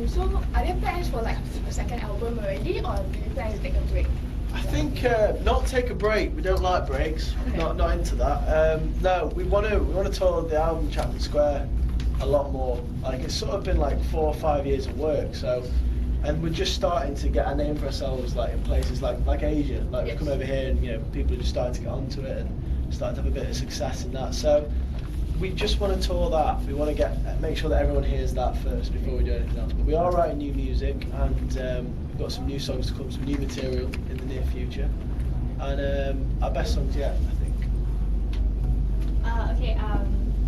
So are there plans for like a second album already, or do you plan to take a break? I think not take a break. We don't like breaks. Okay. Not into that. No, we want to tour the album Chapman Square a lot more. Like it's sort of been like 4 or 5 years of work. So, and we're just starting to get a name for ourselves, like in places like Asia. Like we've come over here, and people are just starting to get onto it and starting to have a bit of success in that. So, we just want to tour that. We want to make sure that everyone hears that first before we do anything else. But we are writing new music, and we've got some new songs to come, some new material in the near future, and our best songs yet, I think. Okay.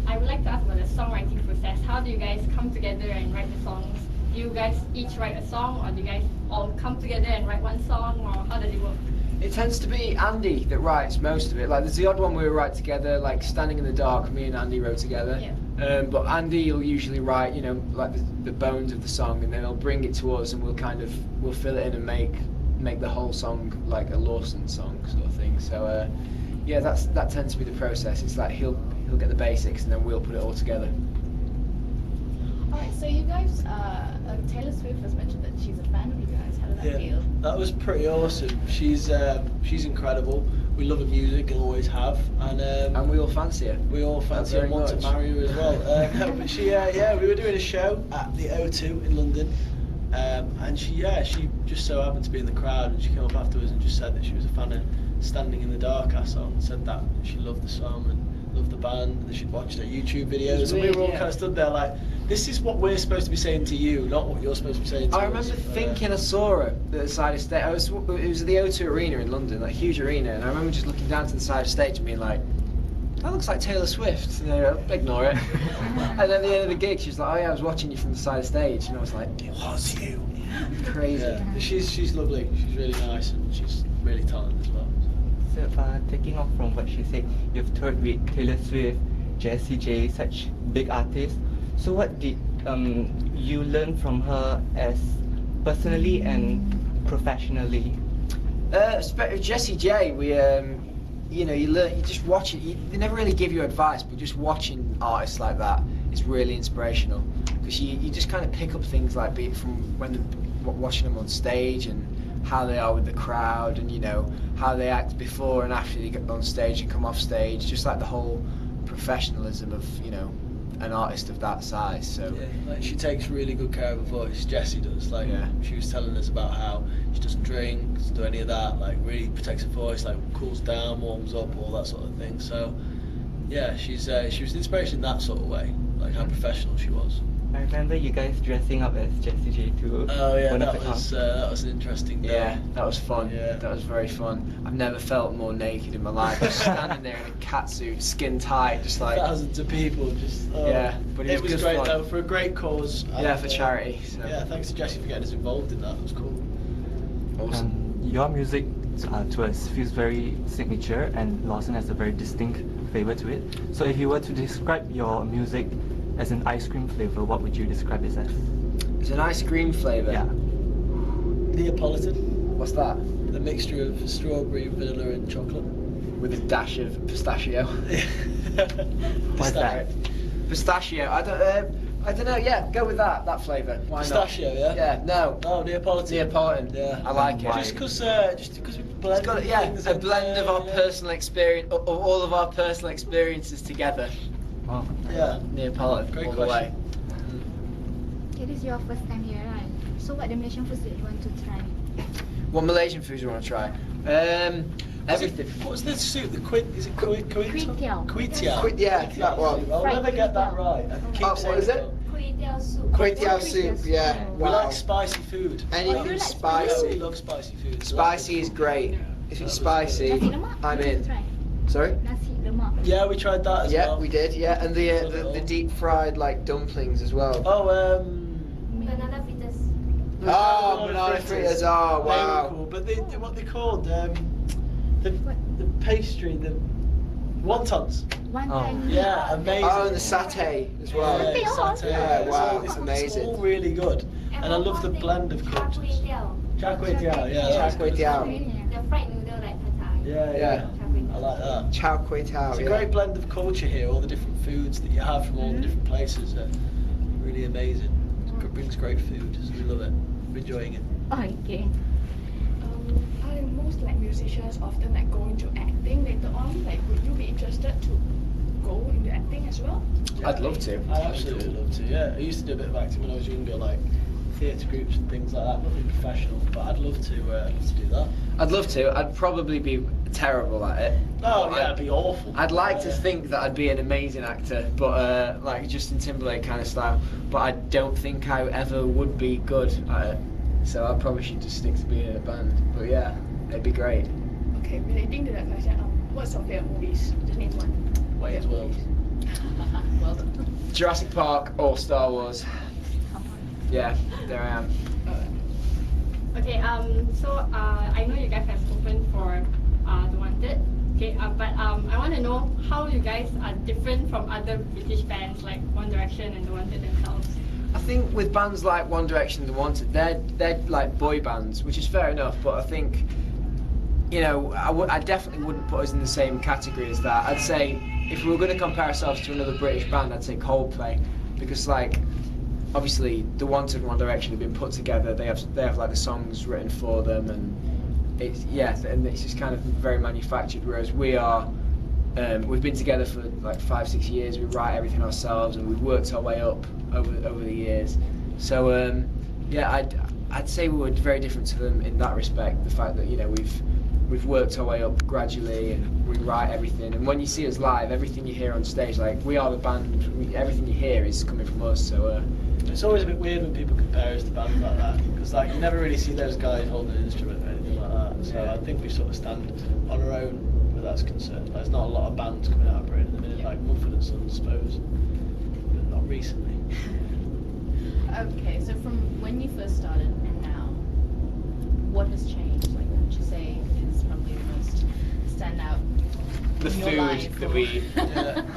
I would like to ask about the songwriting process. How do you guys come together and write the songs? Do you guys each write a song, or do you guys all come together and write one song, or how does it work? It tends to be Andy that writes most of it. Like there's the odd one we write together, like Standing in the Dark, me and Andy wrote together. Yeah. But Andy will usually write, like the bones of the song, and then he'll bring it to us, and we'll fill it in and make the whole song like a Lawson song sort of thing. So yeah, that tends to be the process. It's like he'll get the basics, and then we'll put it all together. Alright, so you guys, Taylor Swift has mentioned that she's a fan of you guys. How did that feel? That was pretty awesome. She's incredible. We love her music and always have, And we all fancy her. we all fancy her and want to marry her as well. But she, we were doing a show at the O2 in London, and she just so happened to be in the crowd, and she came up afterwards and just said that she was a fan of Standing in the Dark, our song. Said that she loved the song and loved the band, and that she'd watched their YouTube videos, and we were all kind of stood there like, this is what we're supposed to be saying to you, not what you're supposed to be saying to us. I remember thinking I saw her at the side of stage. It was at the O2 Arena in London, like huge arena, and I remember just looking down to the side of the stage and being like, that looks like Taylor Swift. And ignore it. And then at the end of the gig, she was like, oh yeah, I was watching you from the side of the stage, and I was like, it was you. Crazy. Yeah. She's lovely. She's really nice, and she's really talented as well. So taking off from what she said, you've toured with Taylor Swift, Jessie J, such big artists. So what did you learn from her as personally and professionally? Jessie J, we you just watch it. They never really give you advice, but just watching artists like that is really inspirational, because you just kind of pick up things like from watching them on stage, and how they are with the crowd, and how they act before and after they get on stage and come off stage, just like the whole professionalism of an artist of that size. So yeah, like she takes really good care of her voice. Jessie does. Like she was telling us about how she doesn't drink, doesn't do any of that. Like really protects her voice, like cools down, warms up, all that sort of thing. So yeah, she was an inspiration in that sort of way, like how professional she was. I remember you guys dressing up as Jessie J too. Oh yeah, that was an interesting day. Yeah, that was fun. Yeah. That was very fun. I've never felt more naked in my life. Just standing there in a catsuit, skin tight, just like thousands of people. Just yeah, but it was good great fun. though, for a great cause. Yeah, for charity. So. Yeah, thanks to Jessie for getting us involved in that. It was cool. Awesome. Your music to us feels very signature, and Lawson has a very distinct flavour to it. So if you were to describe your music as an ice cream flavour, what would you describe it as? It's an ice cream flavour? Yeah. Neapolitan. What's that? The mixture of strawberry, vanilla and chocolate. With a dash of pistachio. What's that? Pistachio. I don't know. Yeah, go with that flavour. Why Pistachio, not? yeah? Yeah. No. Oh, Neapolitan. Neapolitan. Yeah. I like it. Why? Just because we blend It's got things a in blend there, of our yeah. personal experience, of all of our personal experiences together. Oh. Yeah. Neapolitan. Great all the way. question. It is your first time here, right? So what the Malaysian food that you want to try? What Malaysian foods do you want to try? Everything. What was the soup? Is it Kway Kway-teow? Teow. Yeah, that one. I'll never get that right. I keep What saying is it? Kway Teow soup, yeah. We like spicy food. Anything like spicy. We love spicy food. Spicy is great. If it's spicy, Nasi lemak. I'm you want in. to try? Sorry? Nasi lemak. Yeah, we tried that as Yeah, well. we did. Yeah, and the deep fried like dumplings as well. Oh, Banana fritters. Oh, banana fritters. Oh, They wow. were cool, but what they called the pastry, the wontons. One Oh. time. Yeah, amazing. Oh, and the satay as well. Yeah, Satay. satay. Yeah, wow, It's amazing. all really good, and I love the blend of cultures. Char kway teow, yeah. Char that's kway good. teow. The fried noodle like pad thai. Yeah, Yeah. I like that. Chow kway teow. It's a yeah. great blend of culture here, all the different foods that you have from all the different places are really amazing. It brings great food, so we love it. We're enjoying it. Okay. Are most like musicians often like go into acting later on? Like, would you be interested to go into acting as well? I'd love to. I'd absolutely love to, yeah. I used to do a bit of acting when I was younger, like theatre groups and things like that. Nothing professional, but I'd love to do that. I'd love to. I'd probably be terrible at it. Oh yeah, it'd be awful. I'd like to think that I'd be an amazing actor, but like Justin Timberlake kind of style. But I don't think I ever would be good at it. So I probably should just stick to being in a band. But yeah, it'd be great. Okay, relating to that question, what's your favorite movies? Just name one. Wayne's World. Well done. Jurassic Park or Star Wars. Yeah, there I am. Okay, so I know you guys have spoken for The Wanted. Okay, but I want to know how you guys are different from other British bands like One Direction and The Wanted themselves. I think with bands like One Direction and The Wanted, they're like boy bands, which is fair enough. But I think, you know, I definitely wouldn't put us in the same category as that. I'd say if we were going to compare ourselves to another British band, I'd say Coldplay, because like obviously The Wanted and One Direction have been put together. They have like the songs written for them, and it's just kind of very manufactured. Whereas we are. We've been together for like 5-6 years. We write everything ourselves, and we've worked our way up over the years. So I'd say we were very different to them in that respect. The fact that, you know, we've worked our way up gradually, and we write everything. And when you see us live, everything you hear on stage, like we are the band. Everything you hear is coming from us. So it's always a bit weird when people compare us to bands like that, because like you never really see those guys holding an instrument or anything like that. So I think we sort of stand on our own where that's concerned. There's not a lot of bands coming out of Britain at the minute, like Mumford & Sons, I suppose, but not recently. Okay, so from when you first started and now, what has changed? Like, what would you say is probably the most standout? the in your food life, that or- we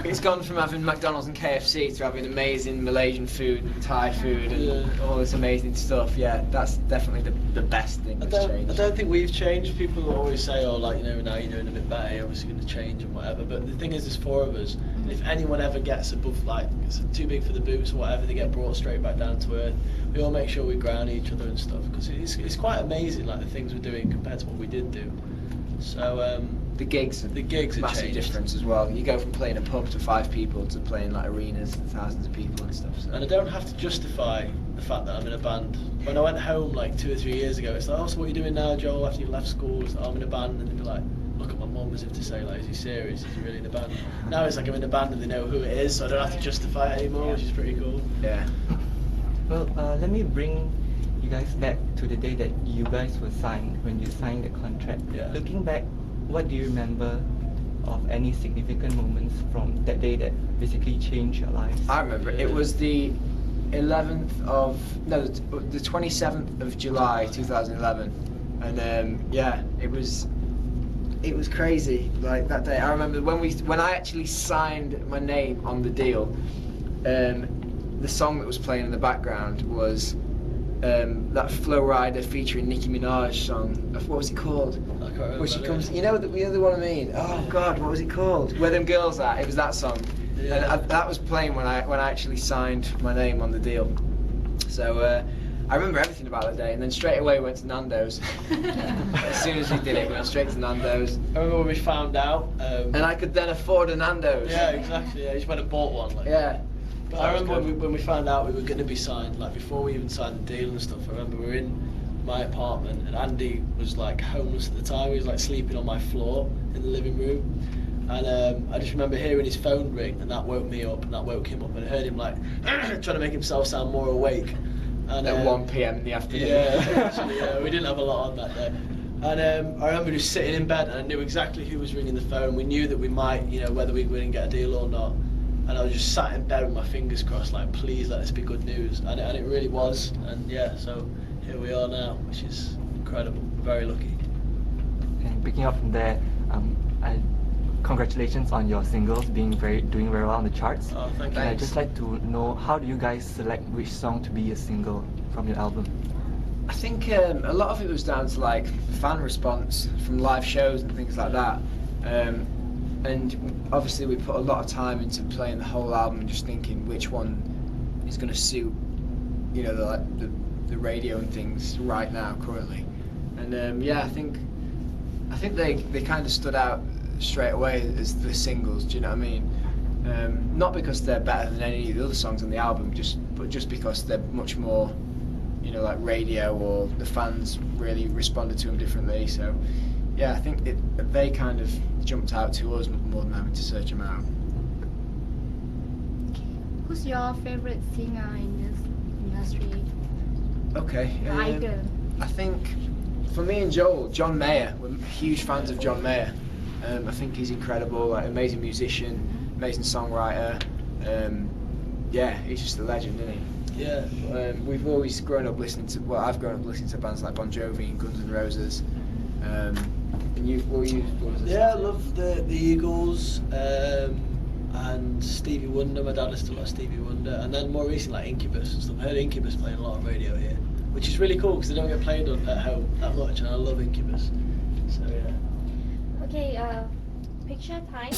it's gone from having McDonald's and KFC to having amazing Malaysian food, Thai food, and all this amazing stuff. Yeah, that's definitely the best thing that's I changed. don't think we've changed. People always say, oh, like, you know, now you're doing a bit better, you're obviously going to change and whatever. But the thing is, there's four of us. And if anyone ever gets above, like, it's too big for the boots or whatever, they get brought straight back down to earth. We all make sure we ground each other and stuff, because it's quite amazing, like, the things we're doing compared to what we did do. So, the gigs are massive changed. difference as well. You go from playing a pub to 5 people to playing like arenas to thousands of people and stuff. So. And I don't have to justify the fact that I'm in a band. When I went home like 2 or 3 years ago, it's like, oh, so what are you doing now, Joel, after you left school? It's like, oh, I'm in a band, and they'd be like, look at my mum as if to say, like, is he serious? Is he really in a band? Now it's like I'm in a band and they know who it is, so I don't have to justify it anymore, which is pretty cool. Yeah. Well, let me bring you guys back to the day that you guys were signed, when you signed the contract. Yeah. Looking back, what do you remember of any significant moments from that day that basically changed your lives? I remember it was the 27th of July 2011, and yeah, it was crazy. Like that day, I remember when I actually signed my name on the deal. The song that was playing in the background was that Flow Rider featuring Nicki Minaj song. What was it called? I can't remember. Where she that comes, is. you know the one I mean. Oh God, what was it called? Where Them Girls At? It was that song, Yeah. and that was playing when I actually signed my name on the deal. So I remember everything about that day, and then straight away went to Nando's. As soon as we did it, we went straight to Nando's, I remember when we found out. and I could then afford a Nando's. Yeah, exactly. Yeah, you just went and bought one. Like. Yeah. But I remember when we found out we were going to be signed, like before we even signed the deal and stuff, I remember we were in my apartment and Andy was like homeless at the time. He was like sleeping on my floor in the living room. And I just remember hearing his phone ring, and that woke me up and that woke him up, and I heard him like trying to make himself sound more awake. And, At 1 p.m. in the afternoon. Yeah, actually, yeah, we didn't have a lot on that day. And I remember just sitting in bed, and I knew exactly who was ringing the phone. We knew that we might, you know, whether we wouldn't get a deal or not. And I was just sat in bed with my fingers crossed, like, please let this be good news. And it really was. And yeah, so here we are now, which is incredible. Very lucky. And picking up from there, congratulations on your singles doing very well on the charts. Oh, thank you. And I'd just like to know, how do you guys select which song to be a single from your album? I think a lot of it was down to like fan response from live shows and things like that. And obviously we put a lot of time into playing the whole album, just thinking which one is going to suit you know, the radio and things right now currently. And yeah, I think they kind of stood out straight away as the singles. Do you know what I mean? Not because they're better than any of the other songs on the album, but just because they're much more, you know, like radio, or the fans really responded to them differently. So yeah, I think they kind of jumped out to us more than having to search them out. Who's your favorite singer in this industry? Okay. Your idol? I think for me and Joel, John Mayer. We're huge fans of John Mayer. I think he's incredible, like amazing musician, amazing songwriter. Yeah, he's just a legend, isn't he? Yeah. We've always grown up listening to. Well, I've grown up listening to bands like Bon Jovi and Guns N' Roses. And what was it? Yeah, I love the Eagles, and Stevie Wonder. My dad listened to a lot of Stevie Wonder, and then more recently like Incubus and stuff. I heard Incubus playing a lot on radio here, which is really cool because they don't get played at home that much, and I love Incubus. So yeah. Okay, picture time.